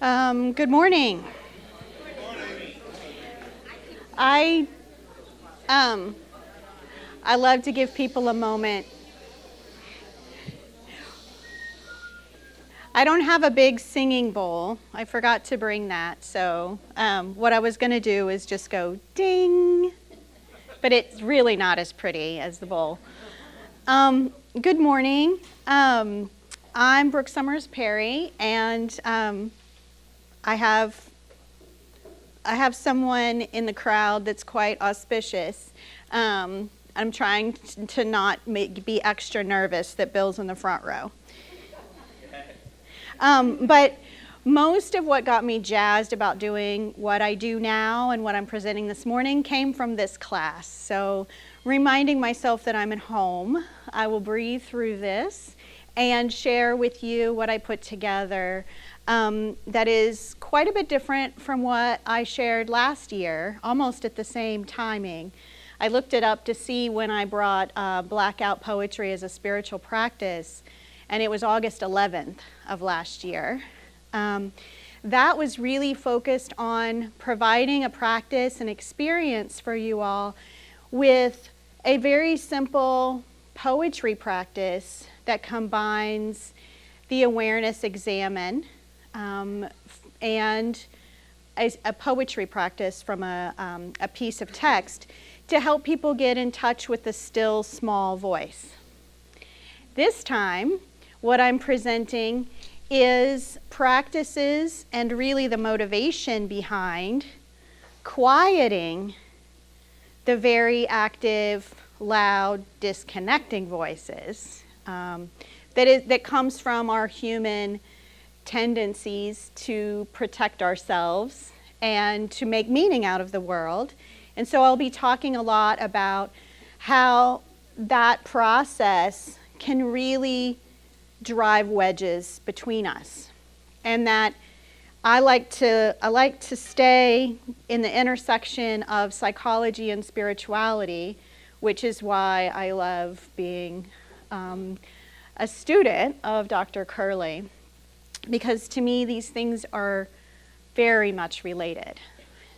Good morning. I love to give people a moment. I don't have a big singing bowl. I forgot to bring that. So what I was going to do is just go ding, but it's really not as pretty as the bowl. Good morning. I'm Brooke Summers-Perry, and I have someone in the crowd that's quite auspicious. I'm trying to not be extra nervous that Bill's in the front row. But most of what got me jazzed about doing what I do now and what I'm presenting this morning came from this class. So reminding myself that I'm at home, I will breathe through this and share with you what I put together that is quite a bit different from what I shared last year, almost at the same timing. I looked it up to see when I brought Blackout Poetry as a spiritual practice, and it was August 11th of last year. That was really focused on providing a practice and experience for you all with a very simple poetry practice that combines the awareness examine and a poetry practice from a piece of text to help people get in touch with the still small voice. This time, what I'm presenting is practices and really the motivation behind quieting the very active, loud, disconnecting voices that comes from our human tendencies to protect ourselves and to make meaning out of the world. And so I'll be talking a lot about how that process can really drive wedges between us, and that I like to stay in the intersection of psychology and spirituality, which is why I love being a student of Dr. Kerley, because to me these things are very much related.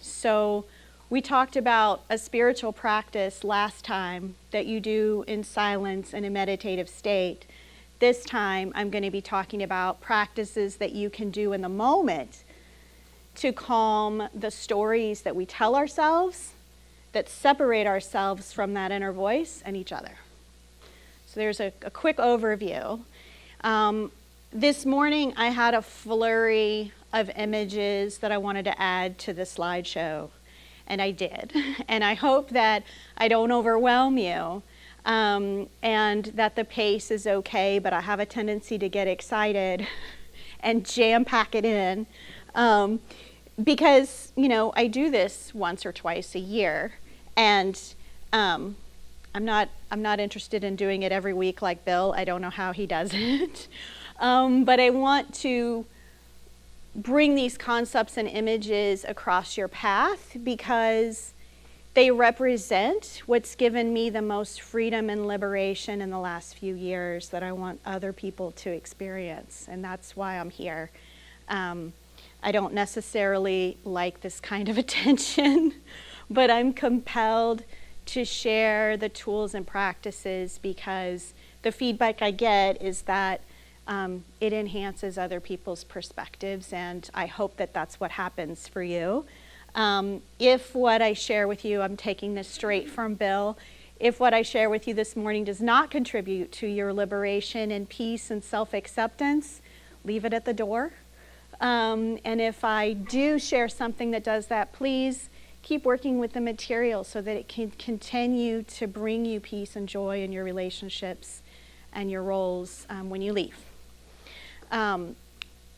So we talked about a spiritual practice last time that you do in silence in a meditative state. This time I'm going to be talking about practices that you can do in the moment to calm the stories that we tell ourselves that separate ourselves from that inner voice and each other. So there's a quick overview. This morning I had a flurry of images that I wanted to add to the slideshow, and I did. And I hope that I don't overwhelm you. And that the pace is okay, but I have a tendency to get excited and jam-pack it in because, I do this once or twice a year, and I'm not interested in doing it every week like Bill. I don't know how he does it, but I want to bring these concepts and images across your path because they represent what's given me the most freedom and liberation in the last few years that I want other people to experience, and that's why I'm here. I don't necessarily like this kind of attention, but I'm compelled to share the tools and practices because the feedback I get is that it enhances other people's perspectives, and I hope that that's what happens for you. If what I share with you, I'm taking this straight from Bill, if what I share with you this morning does not contribute to your liberation and peace and self-acceptance, leave it at the door. And if I do share something that does that, please keep working with the material so that it can continue to bring you peace and joy in your relationships and your roles when you leave.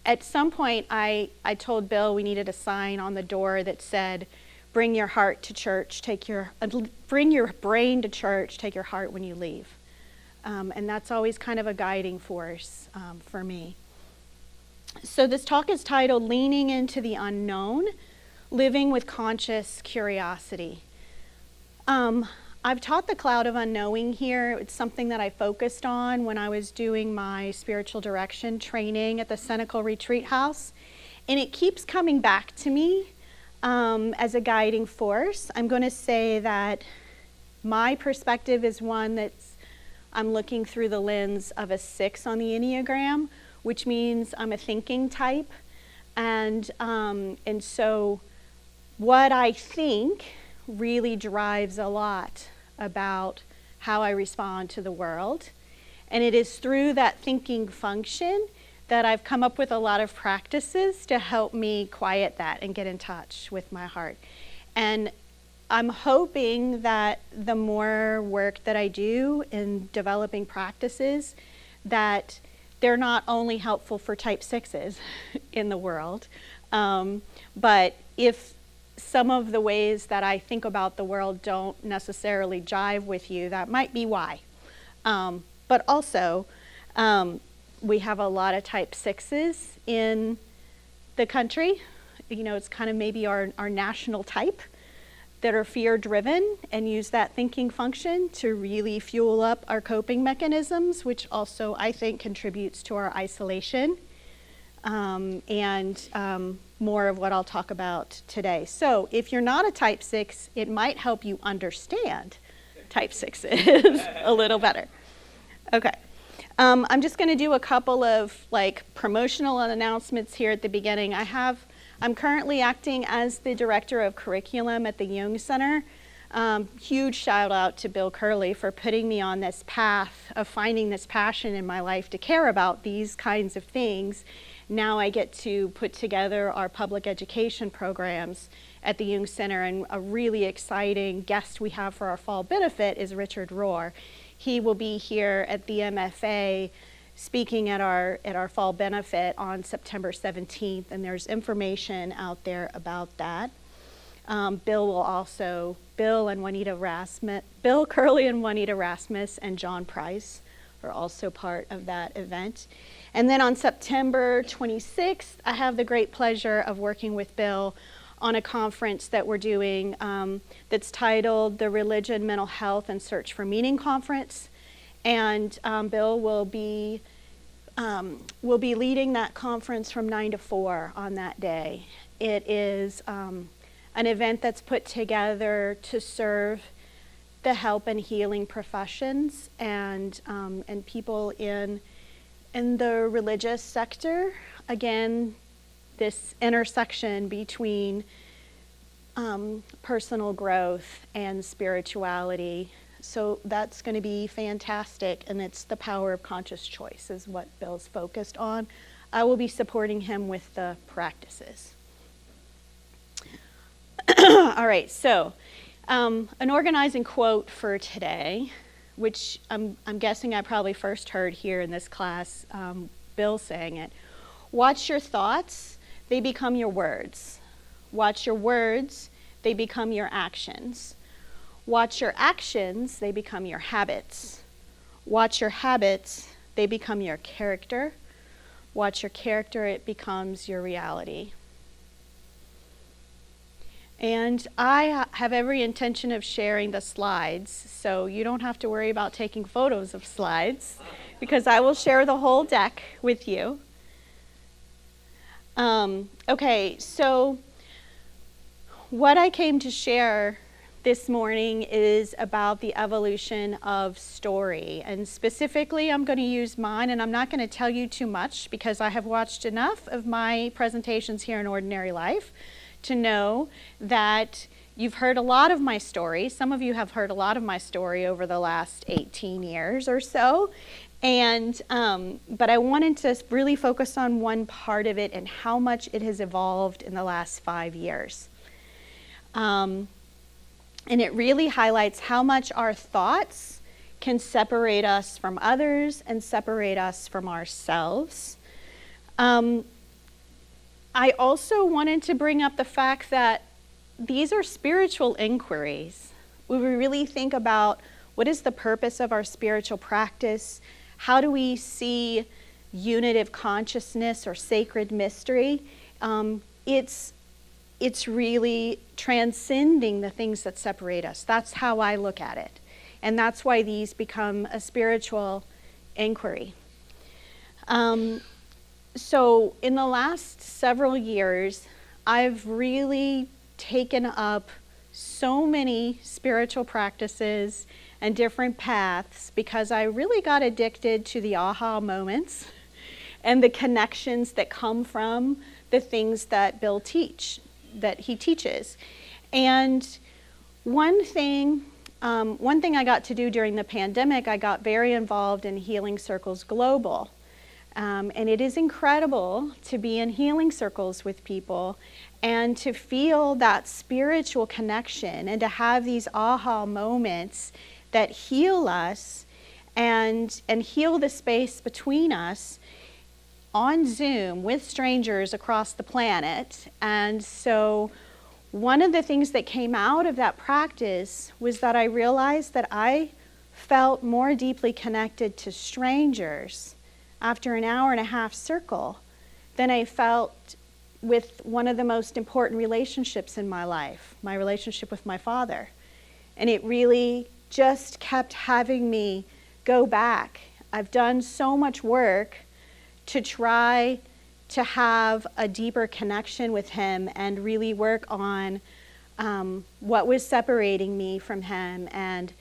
At some point, I told Bill we needed a sign on the door that said, "Bring your heart to church, bring your brain to church, take your heart when you leave." And that's always kind of a guiding force for me. So this talk is titled "Leaning into the Unknown, Living with Conscious Curiosity." I've taught the cloud of unknowing here. It's something that I focused on when I was doing my spiritual direction training at the Senecal Retreat House. And it keeps coming back to me as a guiding force. I'm going to say that my perspective is one I'm looking through the lens of a 6 on the Enneagram, which means I'm a thinking type. And so what I think really drives a lot about how I respond to the world. And it is through that thinking function that I've come up with a lot of practices to help me quiet that and get in touch with my heart. And I'm hoping that the more work that I do in developing practices, that they're not only helpful for type 6s in the world, but if some of the ways that I think about the world don't necessarily jive with you, that might be why. But also, we have a lot of type 6s in the country. It's kind of maybe our national type that are fear-driven and use that thinking function to really fuel up our coping mechanisms, which also, I think, contributes to our isolation, and more of what I'll talk about today. So if you're not a type 6, it might help you understand type 6s a little better. Okay. I'm just going to do a couple of promotional announcements here at the beginning. I'm currently acting as the director of curriculum at the Jung Center. Huge shout out to Bill Kerley for putting me on this path of finding this passion in my life to care about these kinds of things. Now I get to put together our public education programs at the Jung Center, and a really exciting guest we have for our fall benefit is Richard Rohr. He will be here at the MFA speaking at our fall benefit on September 17th, and there's information out there about that. Bill Kerley and Juanita Rasmus and John Price are also part of that event. And then on September 26th, I have the great pleasure of working with Bill on a conference that we're doing that's titled the Religion, Mental Health, and Search for Meaning Conference. And Bill will be leading that conference from 9 to 4 on that day. It is an event that's put together to serve the help and healing professions and people in the religious sector. Again, this intersection between personal growth and spirituality. So that's going to be fantastic, and it's the power of conscious choice is what Bill's focused on. I will be supporting him with the practices. All right, so an organizing quote for today, which I'm guessing I probably first heard here in this class, Bill saying it. Watch your thoughts, they become your words. Watch your words, they become your actions. Watch your actions, they become your habits. Watch your habits, they become your character. Watch your character, it becomes your reality. And I have every intention of sharing the slides, so you don't have to worry about taking photos of slides, because I will share the whole deck with you. Okay, so what I came to share this morning is about the evolution of story. And specifically, I'm going to use mine, and I'm not going to tell you too much because I have watched enough of my presentations here in Ordinary Life to know that you've heard a lot of my story. Some of you have heard a lot of my story over the last 18 years or so. And but I wanted to really focus on one part of it and how much it has evolved in the last 5 years. And it really highlights how much our thoughts can separate us from others and separate us from ourselves. I also wanted to bring up the fact that these are spiritual inquiries. We really think about what is the purpose of our spiritual practice? How do we see unitive consciousness or sacred mystery? It's really transcending the things that separate us. That's how I look at it. And that's why these become a spiritual inquiry. So in the last several years, I've really taken up so many spiritual practices and different paths because I really got addicted to the aha moments and the connections that come from the things that that he teaches. And one thing I got to do during the pandemic, I got very involved in Healing Circles Global. And it is incredible to be in healing circles with people and to feel that spiritual connection and to have these aha moments that heal us and heal the space between us on Zoom with strangers across the planet. And so one of the things that came out of that practice was that I realized that I felt more deeply connected to strangers after an hour and a half circle than I felt with one of the most important relationships in my life, my relationship with my father. And it really just kept having me go back. I've done so much work to try to have a deeper connection with him and really work on what was separating me from him, and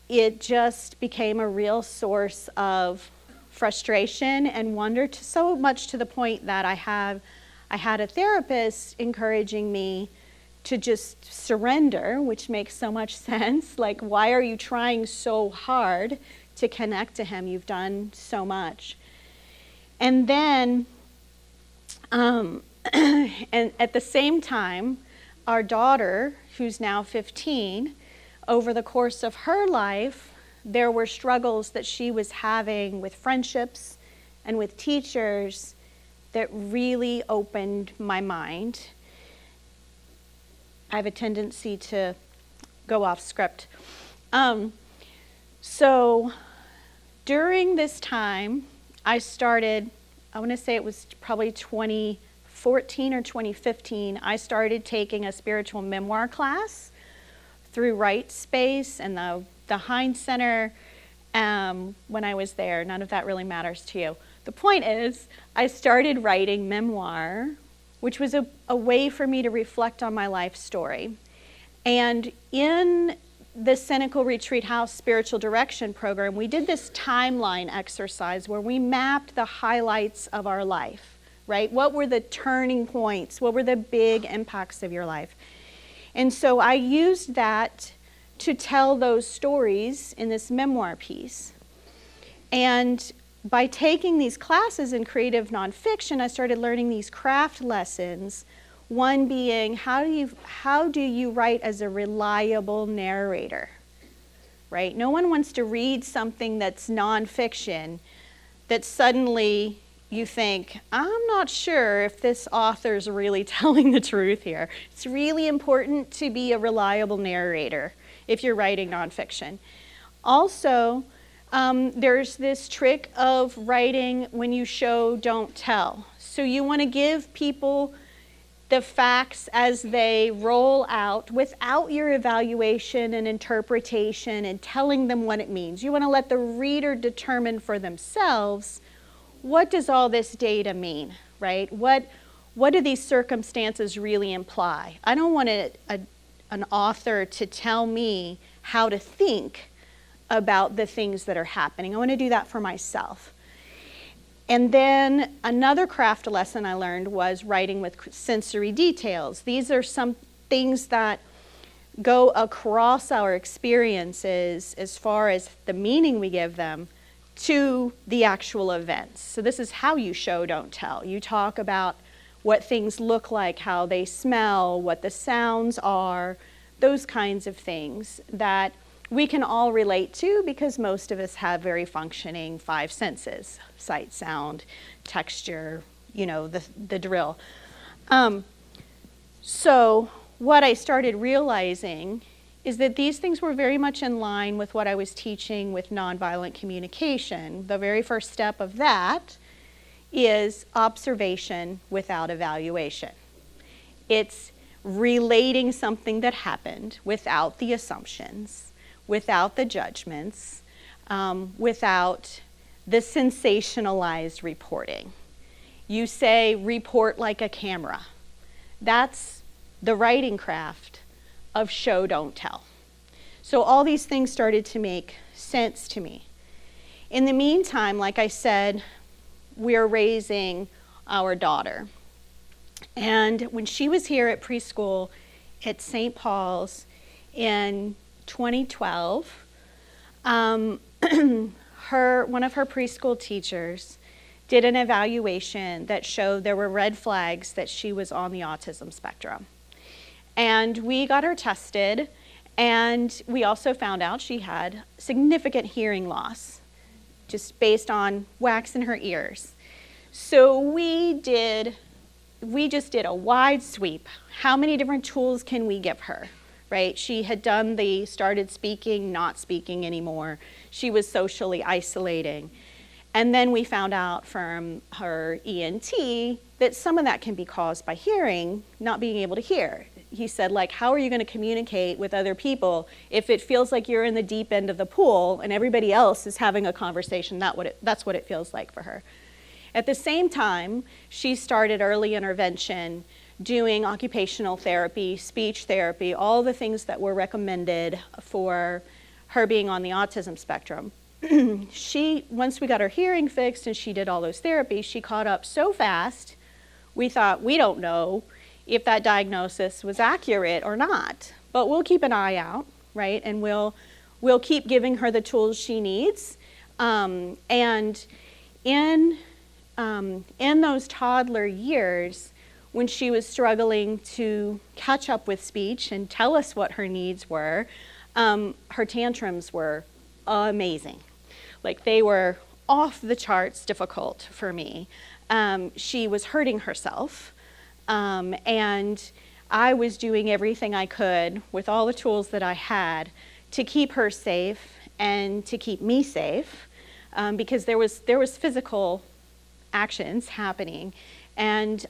it just became a real source of frustration and wonder, so much to the point that I had a therapist encouraging me to just surrender, which makes so much sense. Like, why are you trying so hard to connect to him? You've done so much. And then, and at the same time, our daughter, who's now 15, over the course of her life, there were struggles that she was having with friendships and with teachers that really opened my mind. I have a tendency to go off script. So during this time, I started, I want to say it was probably 2014 or 2015, I started taking a spiritual memoir class through Right Space and the Heinz Center when I was there. None of that really matters to you. The point is, I started writing memoir, which was a way for me to reflect on my life story. And in the Cynical Retreat House Spiritual Direction Program, we did this timeline exercise where we mapped the highlights of our life, right? What were the turning points? What were the big impacts of your life? And so I used that to tell those stories in this memoir piece. And by taking these classes in creative nonfiction, I started learning these craft lessons. One being, how do you write as a reliable narrator, right? No one wants to read something that's nonfiction that suddenly you think, I'm not sure if this author's really telling the truth here. It's really important to be a reliable narrator if you're writing nonfiction. Also, there's this trick of writing when you show, don't tell. So you want to give people the facts as they roll out without your evaluation and interpretation and telling them what it means. You want to let the reader determine for themselves, what does all this data mean, right? What do these circumstances really imply? I don't want an author to tell me how to think about the things that are happening. I want to do that for myself. And then another craft lesson I learned was writing with sensory details. These are some things that go across our experiences as far as the meaning we give them to the actual events. So this is how you show, don't tell. You talk about what things look like, how they smell, what the sounds are, those kinds of things that we can all relate to because most of us have very functioning five senses: sight, sound, texture, the drill. So what I started realizing is that these things were very much in line with what I was teaching with nonviolent communication. The very first step of that is observation without evaluation. It's relating something that happened without the assumptions, without the judgments, without the sensationalized reporting. You say, report like a camera. That's the writing craft of show, don't tell. So all these things started to make sense to me. In the meantime, like I said, we're raising our daughter. And when she was here at preschool at St. Paul's in 2012, one of her preschool teachers did an evaluation that showed there were red flags that she was on the autism spectrum. And we got her tested, and we also found out she had significant hearing loss, just based on wax in her ears. So we just did a wide sweep. How many different tools can we give her, right? She had started speaking, not speaking anymore. She was socially isolating. And then we found out from her ENT that some of that can be caused by hearing, not being able to hear. He said, like, how are you going to communicate with other people if it feels like you're in the deep end of the pool and everybody else is having a conversation? That's what it feels like for her. At the same time, she started early intervention, doing occupational therapy, speech therapy, all the things that were recommended for her being on the autism spectrum. Once we got her hearing fixed and she did all those therapies, she caught up so fast, we thought, we don't know if that diagnosis was accurate or not, but we'll keep an eye out, right? And we'll keep giving her the tools she needs. And in those toddler years, when she was struggling to catch up with speech and tell us what her needs were, her tantrums were amazing. Like, they were off the charts difficult for me. She was hurting herself, and I was doing everything I could with all the tools that I had to keep her safe and to keep me safe, because there was physical actions happening, and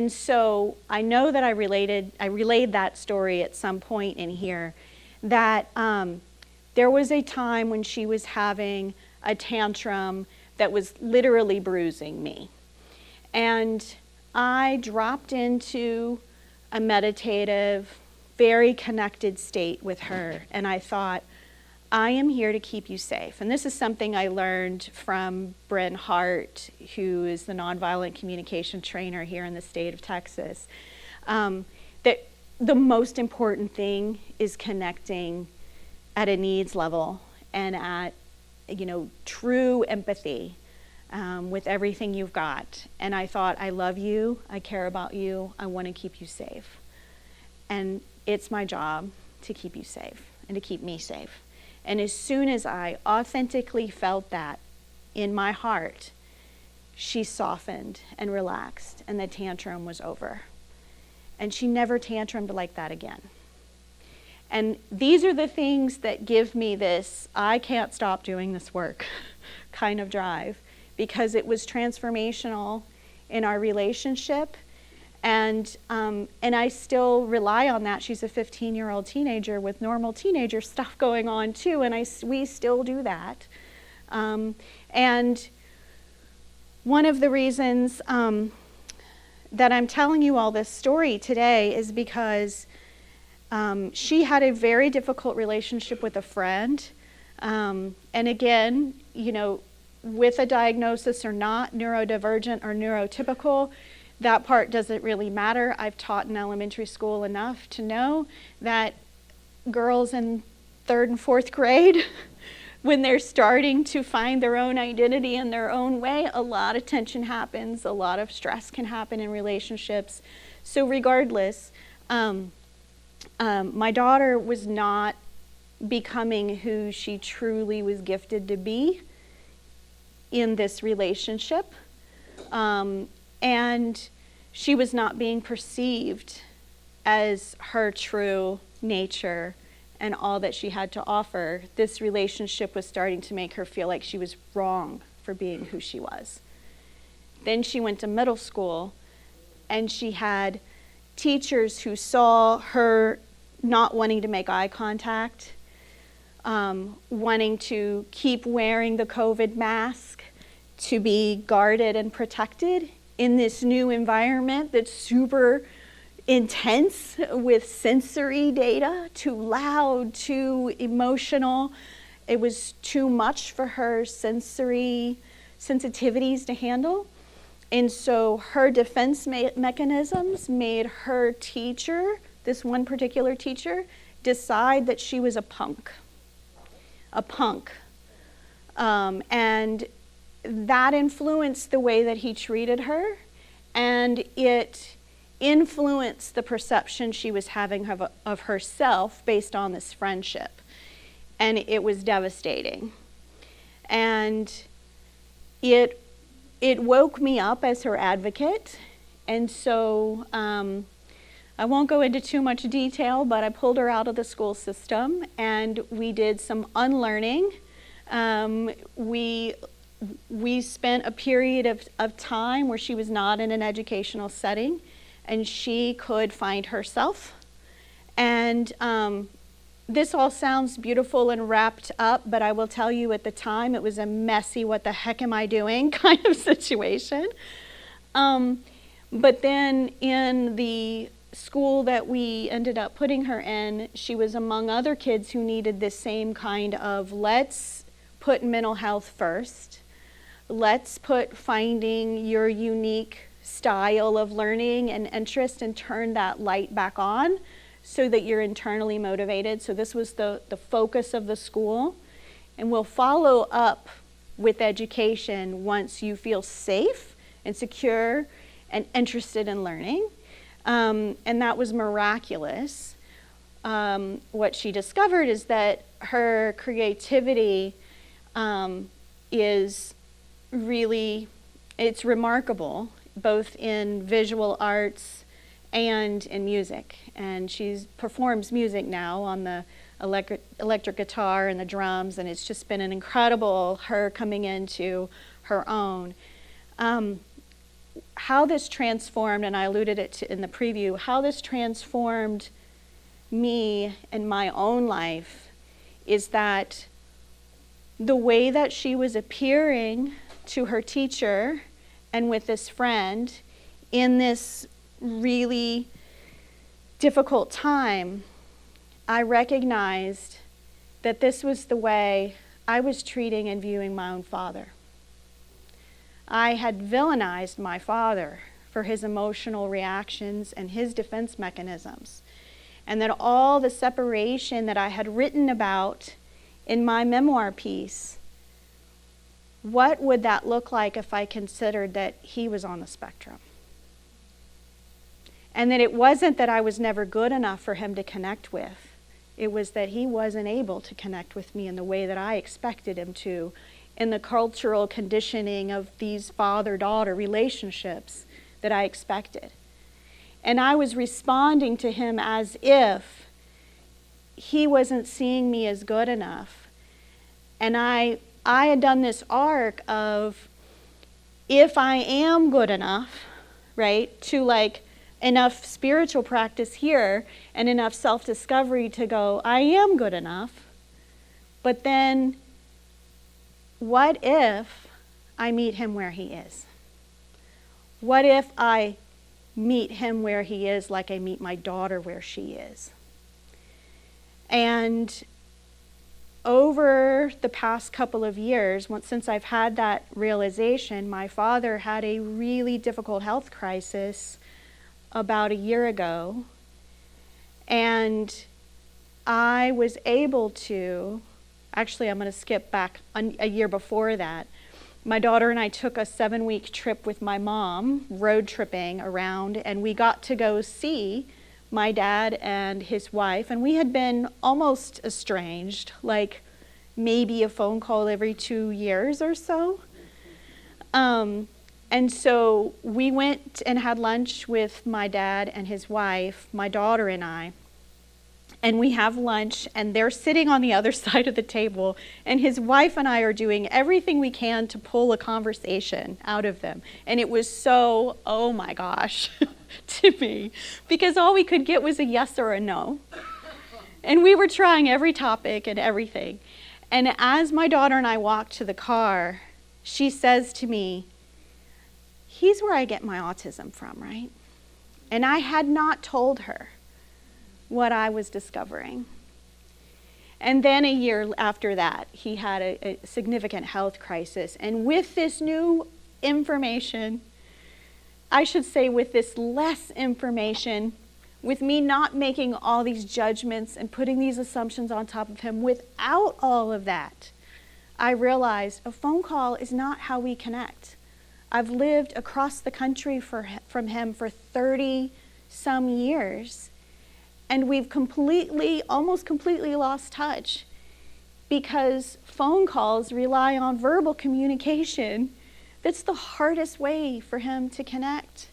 so I know that I relayed that story at some point in here, that there was a time when she was having a tantrum that was literally bruising me, and I dropped into a meditative, very connected state with her, and I thought, I am here to keep you safe. And this is something I learned from Bryn Hart, who is the nonviolent communication trainer here in the state of Texas, that the most important thing is connecting at a needs level and at, true empathy with everything you've got. And I thought, I love you, I care about you, I want to keep you safe. And it's my job to keep you safe and to keep me safe. And as soon as I authentically felt that in my heart, she softened and relaxed, and the tantrum was over. And she never tantrumed like that again. And these are the things that give me this, I can't stop doing this work kind of drive, because it was transformational in our relationship. And I still rely on that. She's a 15-year-old teenager with normal teenager stuff going on too, and we still do that. And one of the reasons that I'm telling you all this story today is because she had a very difficult relationship with a friend. And again, with a diagnosis or not, neurodivergent or neurotypical, that part doesn't really matter. I've taught in elementary school enough to know that girls in 3rd and 4th grade, when they're starting to find their own identity in their own way, a lot of tension happens, a lot of stress can happen in relationships. So regardless, my daughter was not becoming who she truly was gifted to be in this relationship. And she was not being perceived as her true nature and all that she had to offer. This relationship was starting to make her feel like she was wrong for being who she was. Then she went to middle school, and she had teachers who saw her not wanting to make eye contact, wanting to keep wearing the COVID mask, to be guarded and protected in this new environment that's super intense with sensory data, too loud, too emotional. It was too much for her sensory sensitivities to handle. And so her defense mechanisms made her teacher, this one particular teacher, decide that she was a punk. And that influenced the way that he treated her, and it influenced the perception she was having of herself based on this friendship. And it was devastating. And it woke me up as her advocate. And so I won't go into too much detail, but I pulled her out of the school system and we did some unlearning. We spent a period of time where she was not in an educational setting and she could find herself. And this all sounds beautiful and wrapped up, but I will tell you at the time it was a messy, what the heck am I doing kind of situation. But then in the school that we ended up putting her in, she was among other kids who needed this same kind of, let's put mental health first. Let's put finding your unique style of learning and interest and turn that light back on so that you're internally motivated. So this was the focus of the school. And we'll follow up with education once you feel safe and secure and interested in learning. And that was miraculous. What she discovered is that her creativity is really, it's remarkable, both in visual arts and in music. And she performs music now on the electric guitar and the drums, and it's just been an incredible, her coming into her own. How this transformed, and I alluded it to in the preview, how this transformed me in my own life is that the way that she was appearing to her teacher and with this friend in this really difficult time, I recognized that this was the way I was treating and viewing my own father. I had villainized my father for his emotional reactions and his defense mechanisms. And that all the separation that I had written about in my memoir piece, what would that look like if I considered that he was on the spectrum? And that it wasn't that I was never good enough for him to connect with. It was that he wasn't able to connect with me in the way that I expected him to, in the cultural conditioning of these father-daughter relationships that I expected. And I was responding to him as if he wasn't seeing me as good enough. And I had done this arc of, if I am good enough, right, to like enough spiritual practice here and enough self-discovery to go, I am good enough. But then, what if I meet him where he is? What if I meet him where he is like I meet my daughter where she is? And over the past couple of years, since I've had that realization, my father had a really difficult health crisis about a year ago. And I was able to, actually I'm going to skip back a year before that. My daughter and I took a 7-week trip with my mom, road tripping around, and we got to go see my dad and his wife, and we had been almost estranged, like maybe a phone call every 2 years or so. And so we went and had lunch with my dad and his wife, my daughter and I, and we have lunch, and they're sitting on the other side of the table, and his wife and I are doing everything we can to pull a conversation out of them. And it was so, oh my gosh, to me, because all we could get was a yes or a no. And we were trying every topic and everything. And as my daughter and I walked to the car, she says to me, he's where I get my autism from, right? And I had not told her what I was discovering. And then a year after that, he had a significant health crisis. And with this new information, I should say with this less information, with me not making all these judgments and putting these assumptions on top of him, without all of that, I realized a phone call is not how we connect. I've lived across the country from him for 30 some years, and we've almost completely lost touch because phone calls rely on verbal communication. That's the hardest way for him to connect.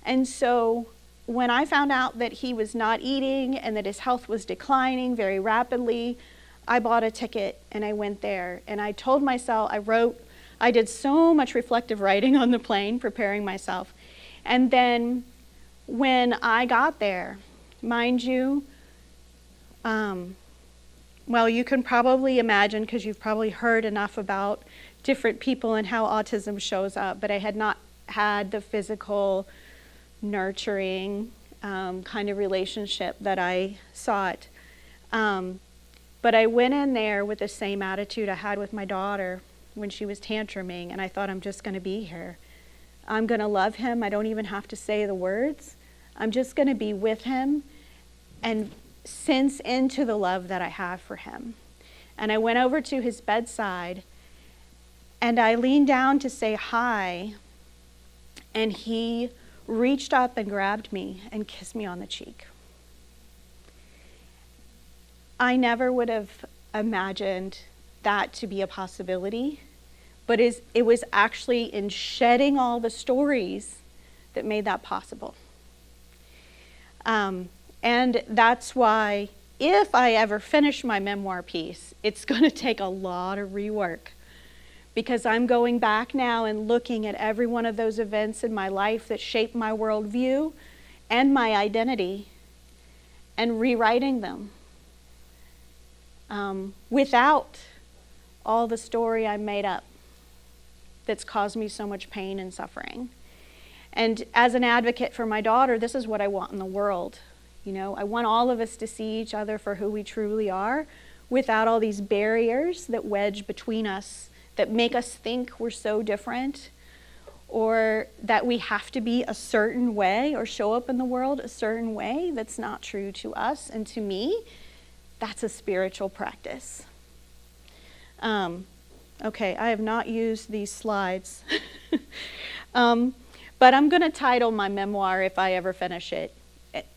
And so when I found out that he was not eating and that his health was declining very rapidly, I bought a ticket and I went there. And I told myself, I did so much reflective writing on the plane, preparing myself. And then when I got there, mind you, well, you can probably imagine, because you've probably heard enough about different people and how autism shows up, but I had not had the physical, nurturing kind of relationship that I sought. But I went in there with the same attitude I had with my daughter when she was tantruming, and I thought, I'm just going to be here. I'm going to love him. I don't even have to say the words. I'm just going to be with him and sense into the love that I have for him. And I went over to his bedside, and I leaned down to say hi, and he reached up and grabbed me and kissed me on the cheek. I never would have imagined that to be a possibility, but it was actually in shedding all the stories that made that possible. And that's why if I ever finish my memoir piece, it's going to take a lot of rework, because I'm going back now and looking at every one of those events in my life that shaped my worldview and my identity and rewriting them without all the story I made up that's caused me so much pain and suffering. And as an advocate for my daughter, this is what I want in the world. You know, I want all of us to see each other for who we truly are without all these barriers that wedge between us, that make us think we're so different, or that we have to be a certain way or show up in the world a certain way. That's not true to us. And to me, that's a spiritual practice. Okay, I have not used these slides. But I'm going to title my memoir, if I ever finish it.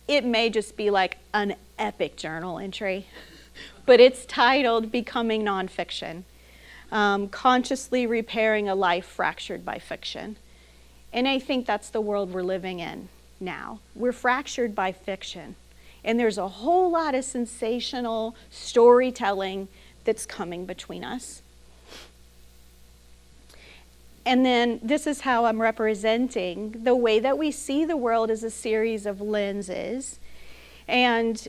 It may just be like an epic journal entry, but it's titled Becoming Nonfiction, Consciously Repairing a Life Fractured by Fiction. And I think that's the world we're living in now. We're fractured by fiction. And there's a whole lot of sensational storytelling that's coming between us. And then this is how I'm representing the way that we see the world as a series of lenses. And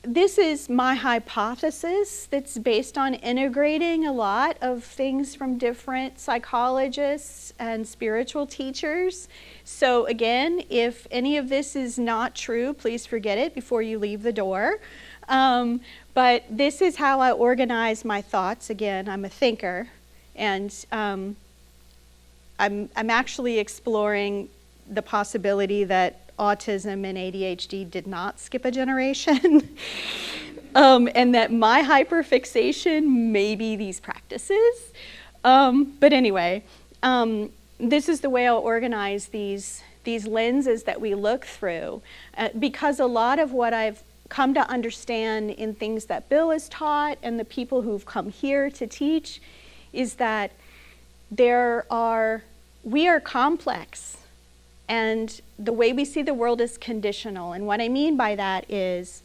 this is my hypothesis that's based on integrating a lot of things from different psychologists and spiritual teachers. So again, if any of this is not true, please forget it before you leave the door. But this is how I organize my thoughts. Again, I'm a thinker. And I'm actually exploring the possibility that autism and ADHD did not skip a generation, and that my hyperfixation may be these practices. But anyway, this is the way I'll organize these lenses that we look through, because a lot of what I've come to understand in things that Bill has taught and the people who've come here to teach is that we are complex, and the way we see the world is conditional. And what I mean by that is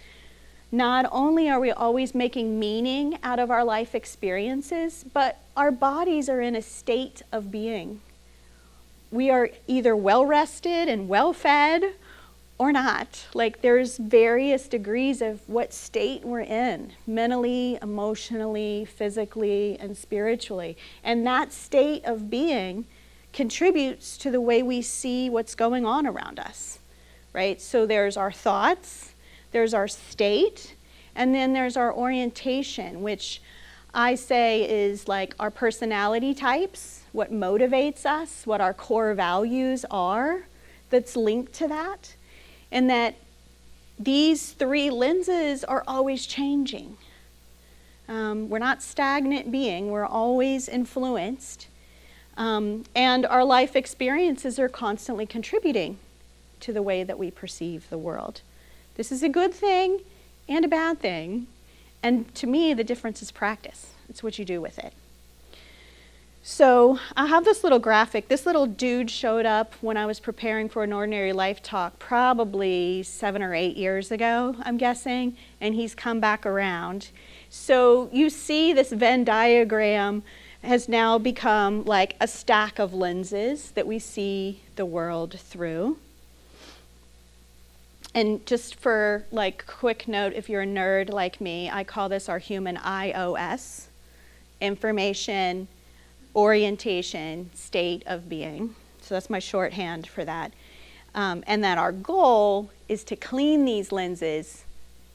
not only are we always making meaning out of our life experiences, but our bodies are in a state of being. We are either well rested and well fed, or not. Like, there's various degrees of what state we're in, mentally, emotionally, physically, and spiritually. And that state of being contributes to the way we see what's going on around us, right? So there's our thoughts, there's our state, and then there's our orientation, which I say is like our personality types, what motivates us, what our core values are that's linked to that. And that these three lenses are always changing. We're not stagnant being, we're always influenced. And our life experiences are constantly contributing to the way that we perceive the world. This is a good thing and a bad thing. And to me, the difference is practice. It's what you do with it. So I have this little graphic. This little dude showed up when I was preparing for an Ordinary Life talk probably 7 or 8 years ago, I'm guessing, and he's come back around. So you see this Venn diagram has now become like a stack of lenses that we see the world through. And just for like quick note, if you're a nerd like me, I call this our human IOS, information, orientation, state of being. So that's my shorthand for that. And that our goal is to clean these lenses,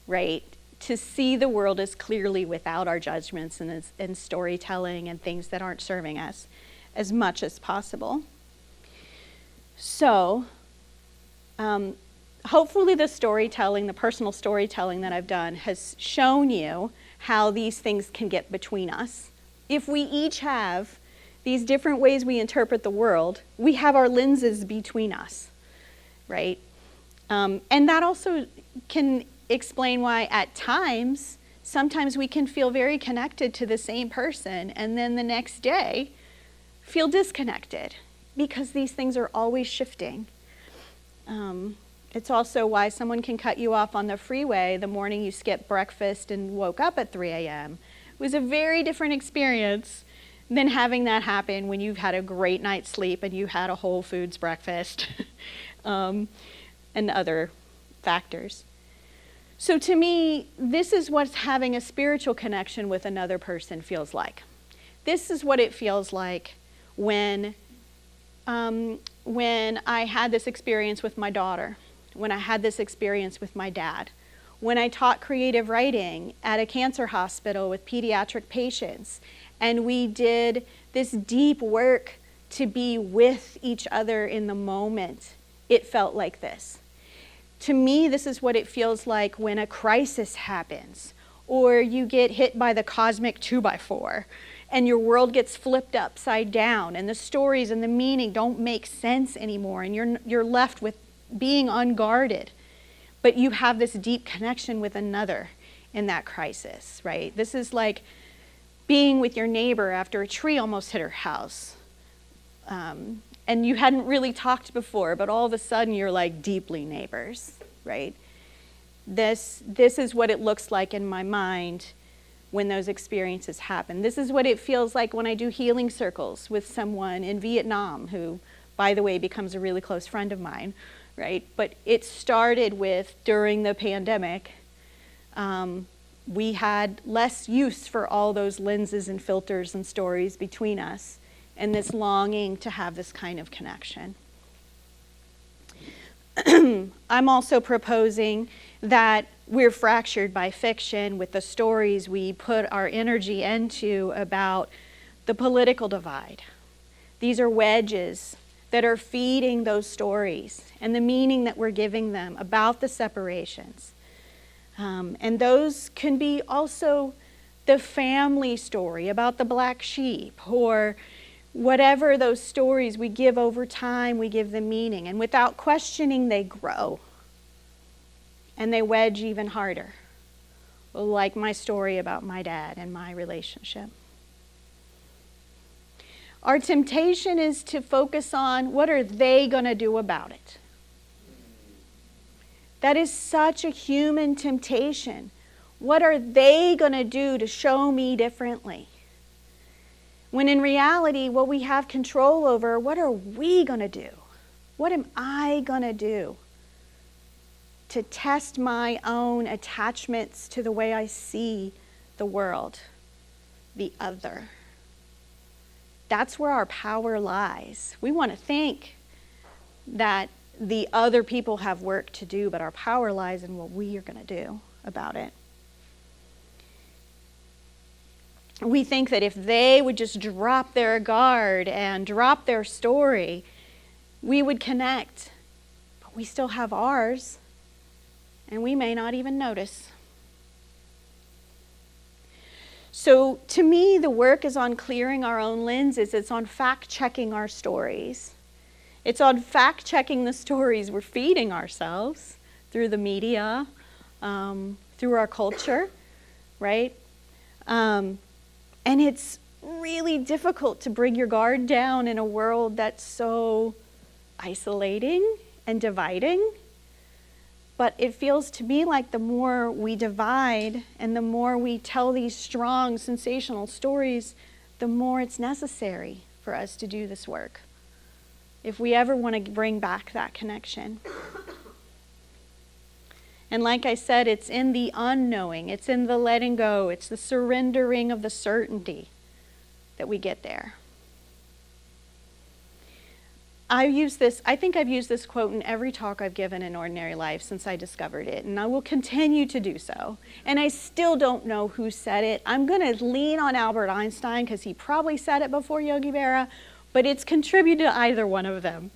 right? To see the world as clearly without our judgments and storytelling and things that aren't serving us as much as possible. So hopefully the storytelling, the personal storytelling that I've done has shown you how these things can get between us. If we each have these different ways we interpret the world, we have our lenses between us, right? And that also can explain why at times, sometimes we can feel very connected to the same person and then the next day feel disconnected because these things are always shifting. It's also why someone can cut you off on the freeway the morning you skipped breakfast and woke up at 3 a.m. It was a very different experience than having that happen when you've had a great night's sleep and you had a Whole Foods breakfast and other factors. So to me, this is what having a spiritual connection with another person feels like. This is what it feels like when I had this experience with my daughter, when I had this experience with my dad, when I taught creative writing at a cancer hospital with pediatric patients, and we did this deep work to be with each other in the moment. It felt like this. To me, this is what it feels like when a crisis happens, or you get hit by the cosmic 2x4, and your world gets flipped upside down, and the stories and the meaning don't make sense anymore, and you're left with being unguarded. But you have this deep connection with another in that crisis, right? This is like being with your neighbor after a tree almost hit her house. And you hadn't really talked before, but all of a sudden you're like deeply neighbors, right? This is what it looks like in my mind when those experiences happen. This is what it feels like when I do healing circles with someone in Vietnam who, by the way, becomes a really close friend of mine, right? But it started with, during the pandemic, we had less use for all those lenses and filters and stories between us, and this longing to have this kind of connection. I'm also proposing that we're fractured by fiction with the stories we put our energy into about the political divide. These are wedges that are feeding those stories and the meaning that we're giving them about the separations. And those can be also the family story about the black sheep, or whatever those stories we give over time, we give them meaning. And without questioning, they grow. And they wedge even harder. Like my story about my dad and my relationship. Our temptation is to focus on what are they going to do about it. That is such a human temptation. What are they going to do to show me differently? When in reality, what we have control over, what are we going to do? What am I going to do to test my own attachments to the way I see the world, the other. That's where our power lies. We want to think that the other people have work to do, but our power lies in what we are going to do about it. We think that if they would just drop their guard and drop their story, we would connect. But we still have ours, and we may not even notice. So to me, the work is on clearing our own lenses. It's on fact-checking our stories. It's on fact-checking the stories we're feeding ourselves through the media, through our culture, right? And it's really difficult to bring your guard down in a world that's so isolating and dividing. But it feels to me like the more we divide and the more we tell these strong, sensational stories, the more it's necessary for us to do this work, if we ever want to bring back that connection. And like I said, it's in the unknowing, it's in the letting go, it's the surrendering of the certainty that we get there. I think I've used this quote in every talk I've given in Ordinary Life since I discovered it, and I will continue to do so. And I still don't know who said it. I'm going to lean on Albert Einstein because he probably said it before Yogi Berra, but it's contributed to either one of them.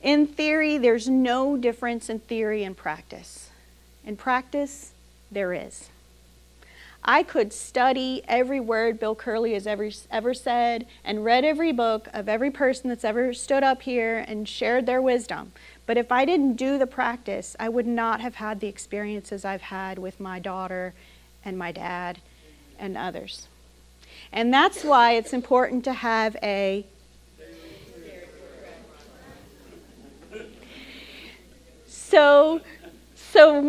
In theory, there's no difference in theory and practice. In practice, there is. I could study every word Bill Kerley has ever said and read every book of every person that's ever stood up here and shared their wisdom. But if I didn't do the practice, I would not have had the experiences I've had with my daughter and my dad and others. And that's why it's important to have a So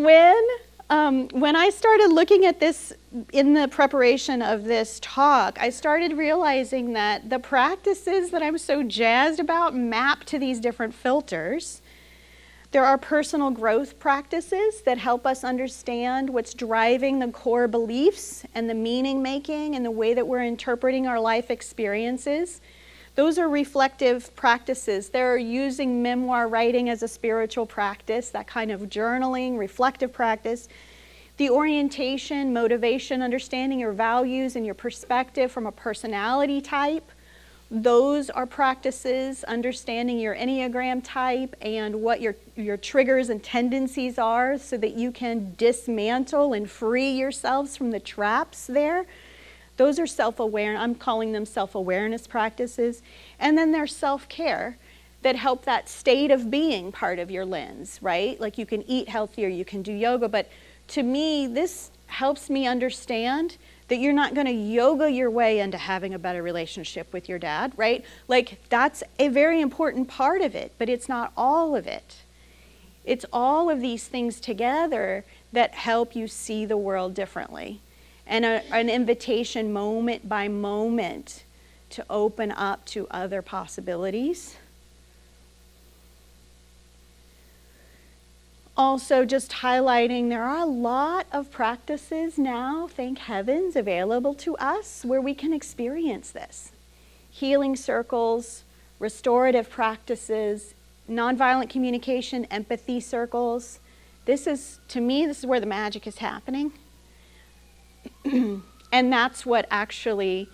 when I started looking at this in the preparation of this talk, I started realizing that the practices that I'm so jazzed about map to these different filters. There are personal growth practices that help us understand what's driving the core beliefs and the meaning making and the way that we're interpreting our life experiences. Those are reflective practices. They're using memoir writing as a spiritual practice, that kind of journaling, reflective practice. The orientation, motivation, understanding your values and your perspective from a personality type. Those are practices, understanding your Enneagram type and what your triggers and tendencies are so that you can dismantle and free yourselves from the traps there. Those are self-aware. I'm calling them self-awareness practices. And then there's self-care that help that state of being part of your lens, right? Like you can eat healthier, you can do yoga. But to me, this helps me understand that you're not going to yoga your way into having a better relationship with your dad, right? Like that's a very important part of it, but it's not all of it. It's all of these things together that help you see the world differently. And an invitation moment by moment to open up to other possibilities. Also, just highlighting, there are a lot of practices now, thank heavens, available to us where we can experience this. Healing circles, restorative practices, nonviolent communication, empathy circles. To me, this is where the magic is happening. And that's what actually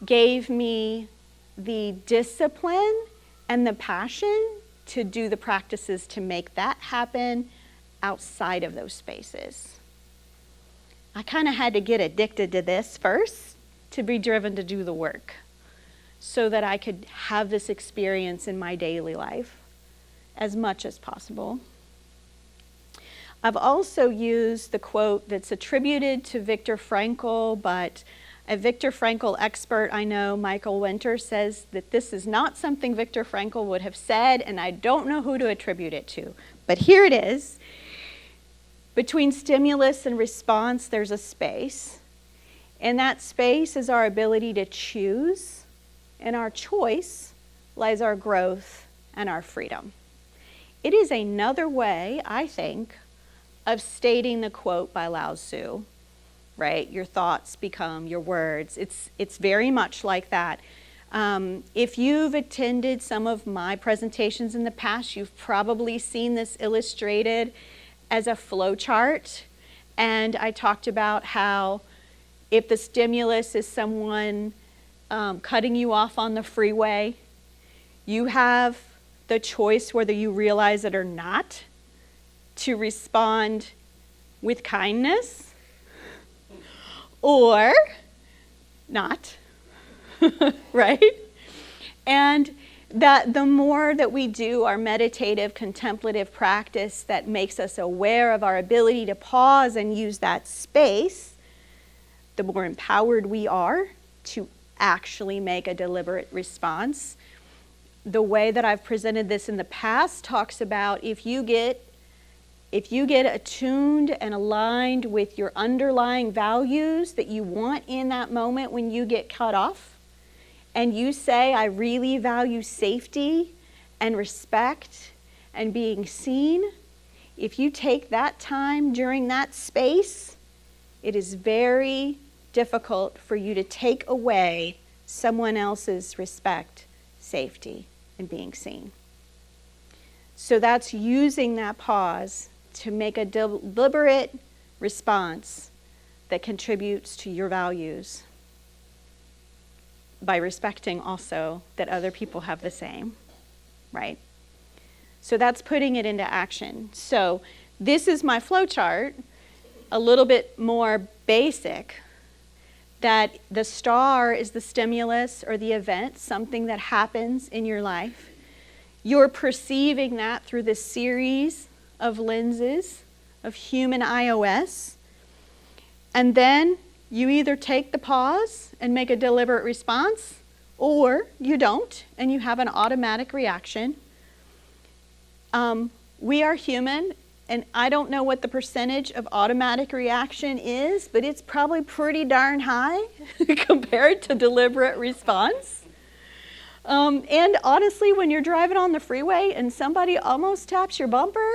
gave me the discipline and the passion to do the practices to make that happen outside of those spaces. I kind of had to get addicted to this first to be driven to do the work so that I could have this experience in my daily life as much as possible. I've also used the quote that's attributed to Viktor Frankl, but a Viktor Frankl expert I know, Michael Winter, says that this is not something Viktor Frankl would have said, and I don't know who to attribute it to. But here it is. Between stimulus and response, there's a space. And that space is our ability to choose. In our choice lies our growth and our freedom. It is another way, I think, of stating the quote by Lao Tzu, right? Your thoughts become your words. It's very much like that. If you've attended some of my presentations in the past, you've probably seen this illustrated as a flow chart. And I talked about how if the stimulus is someone cutting you off on the freeway, you have the choice whether you realize it or not to respond with kindness or not, right? And that the more that we do our meditative, contemplative practice that makes us aware of our ability to pause and use that space, the more empowered we are to actually make a deliberate response. The way that I've presented this in the past talks about if you get attuned and aligned with your underlying values that you want in that moment when you get cut off, and you say, I really value safety and respect and being seen, if you take that time during that space, it is very difficult for you to take away someone else's respect, safety, and being seen. So that's using that pause to make a deliberate response that contributes to your values by respecting also that other people have the same, right? So that's putting it into action. So this is my flow chart, a little bit more basic, that the star is the stimulus or the event, something that happens in your life. You're perceiving that through this series of lenses of human iOS. And then you either take the pause and make a deliberate response, or you don't, and you have an automatic reaction. We are human, and I don't know what the percentage of automatic reaction is, but it's probably pretty darn high compared to deliberate response. And honestly, when you're driving on the freeway and somebody almost taps your bumper,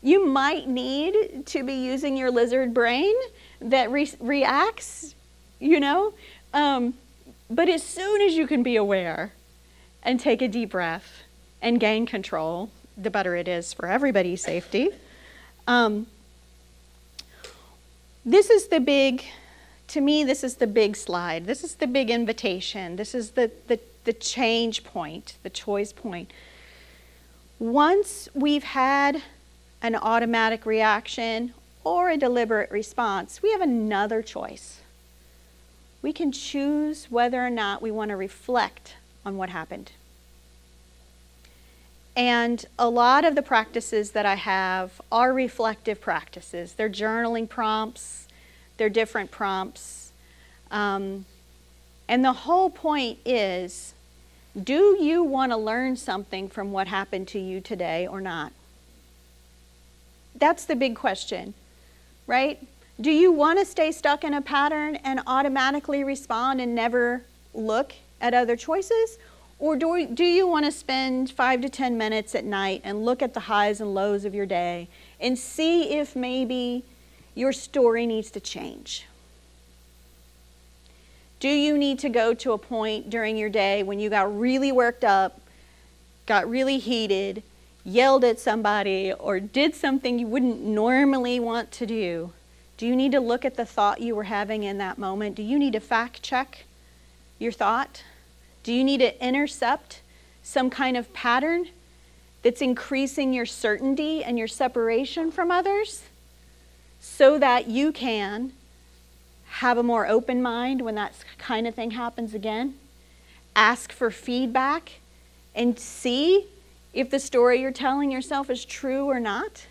you might need to be using your lizard brain that reacts, but as soon as you can be aware and take a deep breath and gain control, the better it is for everybody's safety. This is the big slide. This is the big invitation. This is the change point, the choice point. Once we've had an automatic reaction or a deliberate response, we have another choice. We can choose whether or not we want to reflect on what happened. And a lot of the practices that I have are reflective practices. They're journaling prompts, they're different prompts. And the whole point is, do you want to learn something from what happened to you today or not? That's the big question, right? Do you want to stay stuck in a pattern and automatically respond and never look at other choices? Or do you want to spend 5 to 10 minutes at night and look at the highs and lows of your day and see if maybe your story needs to change? Do you need to go to a point during your day when you got really worked up, got really heated, yelled at somebody, or did something you wouldn't normally want to do? Do you need to look at the thought you were having in that moment? Do you need to fact check your thought? Do you need to intercept some kind of pattern that's increasing your certainty and your separation from others so that you can have a more open mind when that kind of thing happens again? Ask for feedback and see if the story you're telling yourself is true or not.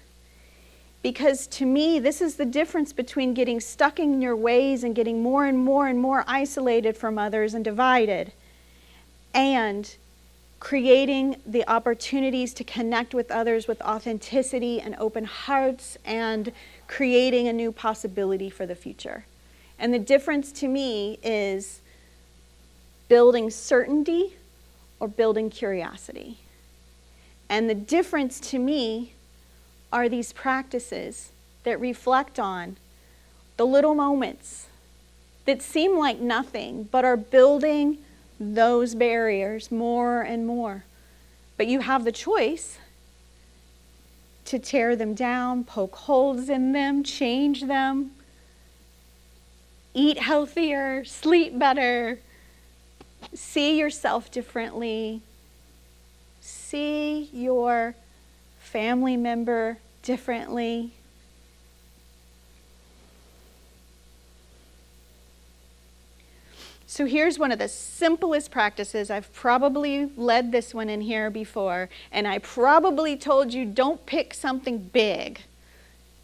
Because to me, this is the difference between getting stuck in your ways and getting more and more and more isolated from others and divided, and creating the opportunities to connect with others with authenticity and open hearts and creating a new possibility for the future. And the difference to me is building certainty or building curiosity. And the difference to me are these practices that reflect on the little moments that seem like nothing, but are building those barriers more and more. But you have the choice to tear them down, poke holes in them, change them, eat healthier, sleep better, see yourself differently, see your family member differently. So here's one of the simplest practices. I've probably led this one in here before, and I probably told you don't pick something big.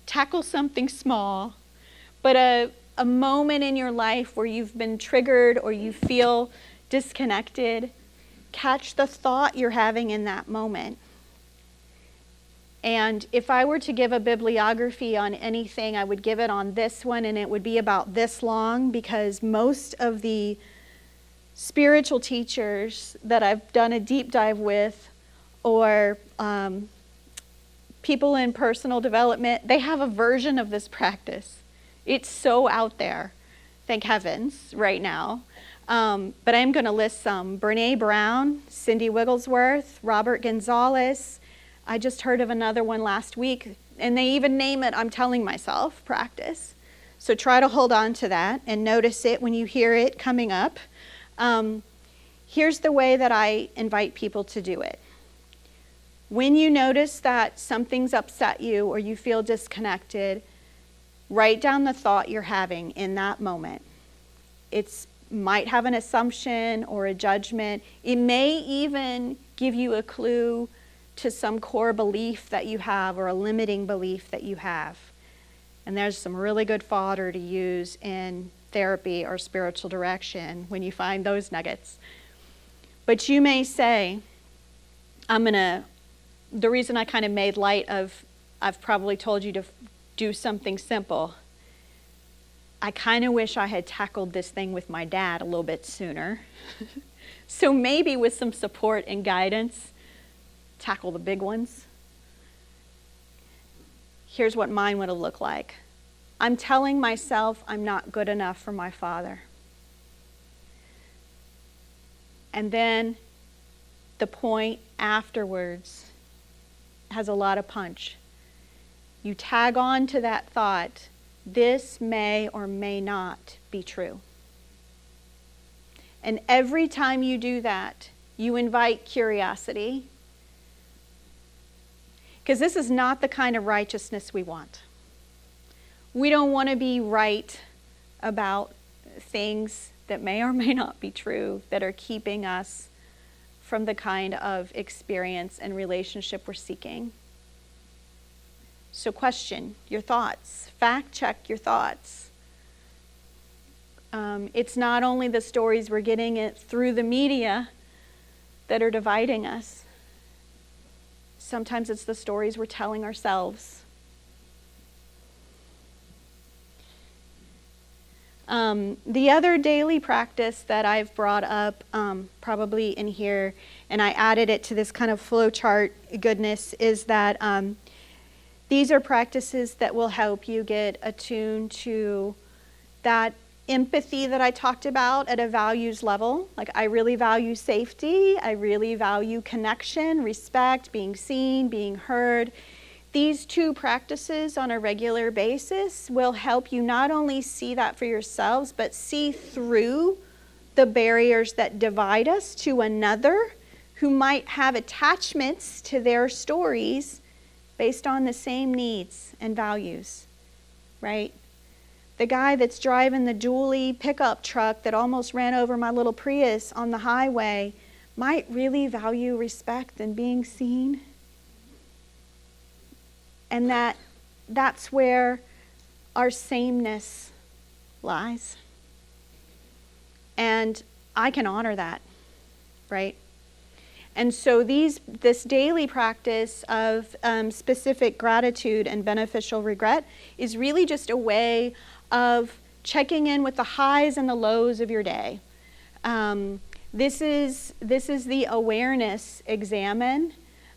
Tackle something small. But a moment in your life where you've been triggered or you feel disconnected, catch the thought you're having in that moment. And if I were to give a bibliography on anything, I would give it on this one, and it would be about this long, because most of the spiritual teachers that I've done a deep dive with, or people in personal development, they have a version of this practice. It's so out there, thank heavens, right now. But I'm going to list some. Brene Brown, Cindy Wigglesworth, Robert Gonzalez. I just heard of another one last week, and they even name it, I'm telling myself, practice. So try to hold on to that and notice it when you hear it coming up. Here's the way that I invite people to do it. When you notice that something's upset you or you feel disconnected, write down the thought you're having in that moment. It might have an assumption or a judgment. It may even give you a clue to some core belief that you have or a limiting belief that you have. And there's some really good fodder to use in therapy or spiritual direction when you find those nuggets. But you may say, the reason I kind of made light of, I've probably told you to do something simple. I kind of wish I had tackled this thing with my dad a little bit sooner. So maybe with some support and guidance, tackle the big ones. Here's what mine would have looked like. I'm telling myself I'm not good enough for my father. And then the point afterwards has a lot of punch. You tag on to that thought, this may or may not be true. And every time you do that, you invite curiosity. Because this is not the kind of righteousness we want. We don't want to be right about things that may or may not be true, that are keeping us from the kind of experience and relationship we're seeking. So question your thoughts. Fact check your thoughts. It's not only the stories we're getting it through the media that are dividing us. Sometimes it's the stories we're telling ourselves. The other daily practice that I've brought up, probably in here, and I added it to this kind of flowchart goodness, is that these are practices that will help you get attuned to that empathy that I talked about at a values level. Like, I really value safety. I really value connection, respect, being seen, being heard. These two practices on a regular basis will help you not only see that for yourselves, but see through the barriers that divide us to another who might have attachments to their stories based on the same needs and values, right? The guy that's driving the dually pickup truck that almost ran over my little Prius on the highway might really value respect and being seen. And that's where our sameness lies. And I can honor that, right? And so this daily practice of specific gratitude and beneficial regret is really just a way of checking in with the highs and the lows of your day. This is the awareness examine.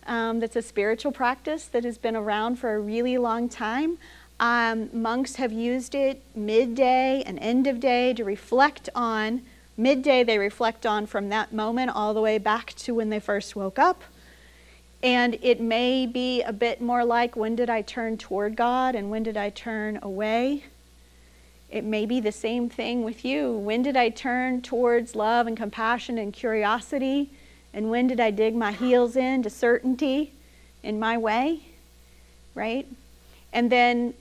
That's a spiritual practice that has been around for a really long time. Monks have used it midday and end of day to reflect on. Midday they reflect on from that moment all the way back to when they first woke up. And it may be a bit more like, when did I turn toward God and when did I turn away? It may be the same thing with you. When did I turn towards love and compassion and curiosity? And when did I dig my heels into certainty in my way? Right? And then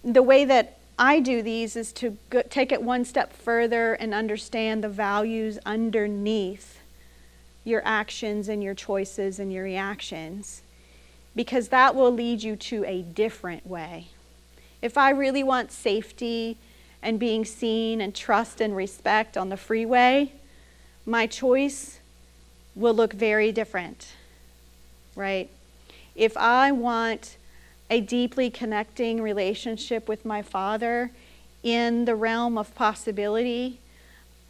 the way that I do these is to take it one step further and understand the values underneath your actions and your choices and your reactions, because that will lead you to a different way. If I really want safety and being seen and trust and respect on the freeway, my choice will look very different, right? If I want a deeply connecting relationship with my Father in the realm of possibility,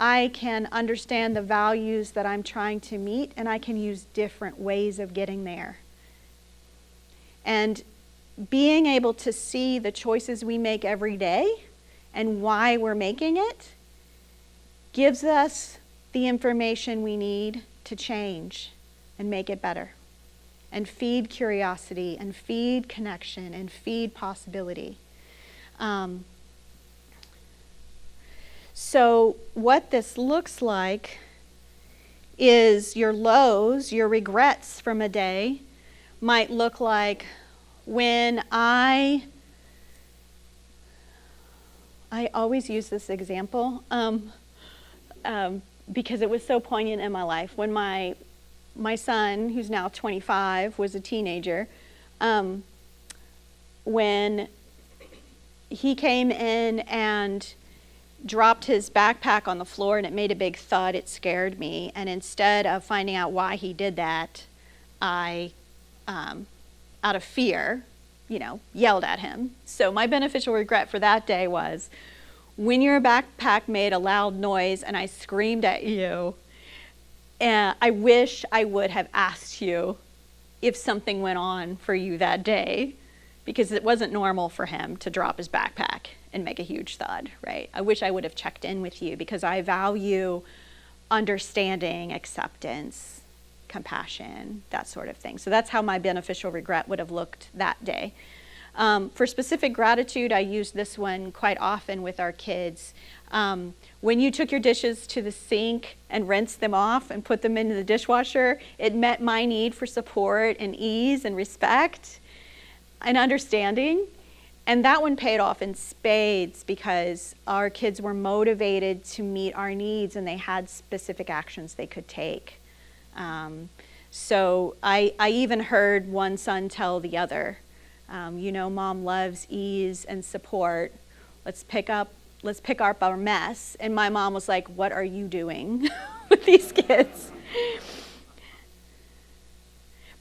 I can understand the values that I'm trying to meet, and I can use different ways of getting there. And being able to see the choices we make every day and why we're making it gives us the information we need to change and make it better, and feed curiosity and feed connection and feed possibility. So what this looks like is your lows, your regrets from a day might look like when I always use this example because it was so poignant in my life. When my son, who's now 25, was a teenager, when he came in and dropped his backpack on the floor and it made a big thud, it scared me. And instead of finding out why he did that, I, out of fear, yelled at him. So my beneficial regret for that day was, when your backpack made a loud noise and I screamed at you, I wish I would have asked you if something went on for you that day, because it wasn't normal for him to drop his backpack and make a huge thud, right? I wish I would have checked in with you, because I value understanding, acceptance, compassion, that sort of thing. So that's how my beneficial regret would have looked that day. For specific gratitude, I use this one quite often with our kids. When you took your dishes to the sink and rinsed them off and put them into the dishwasher, it met my need for support and ease and respect and understanding. And that one paid off in spades, because our kids were motivated to meet our needs and they had specific actions they could take. So I even heard one son tell the other, Mom loves ease and support. Let's pick up our mess. And my mom was like, what are you doing with these kids?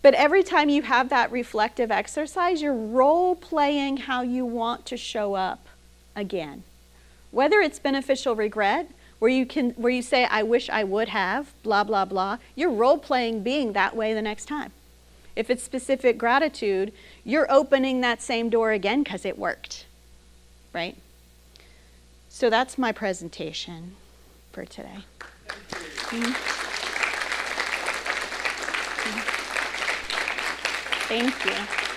But every time you have that reflective exercise, you're role-playing how you want to show up again. Whether it's beneficial regret, where you say, I wish I would have, blah, blah, blah, you're role-playing being that way the next time. If it's specific gratitude, you're opening that same door again because it worked, right? So that's my presentation for today. Thank you.